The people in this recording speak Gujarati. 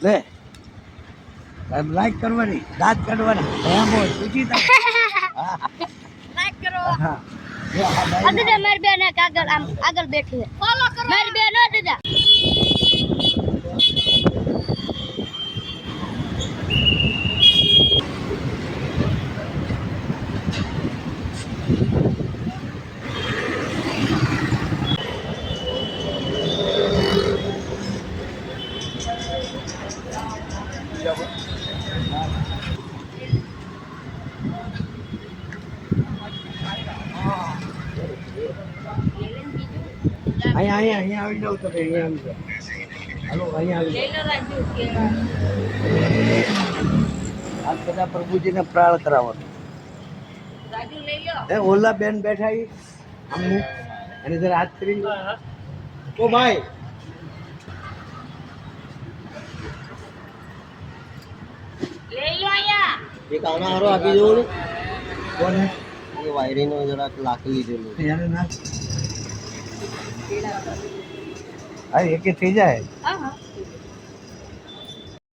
લે લાઈક કરવાની દાંત કાઢવાના એમ બોલ પૂછી તા લાઈક કરો હા અદા મારી બેન આગળ બેઠી છે ફોલો કરો મારી બેન અદા અહીંયા આવી જાવ તમે અહીંયા આવી જાવ હાલો અહીંયા આવી જાવ આ બધા પ્રભુજીને પ્રાળ કરાવવાનું એ ઓલા બેન બેઠા ઈ અમને અને જરા હાથ કરી ઓ ભાઈ લઈ લો આયા એક આના હારો આપી દેવો ને કોને એ વાયરીનો જરાક લાકડી લીધેલું યાર ના આ એકે થઈ જાય હા હા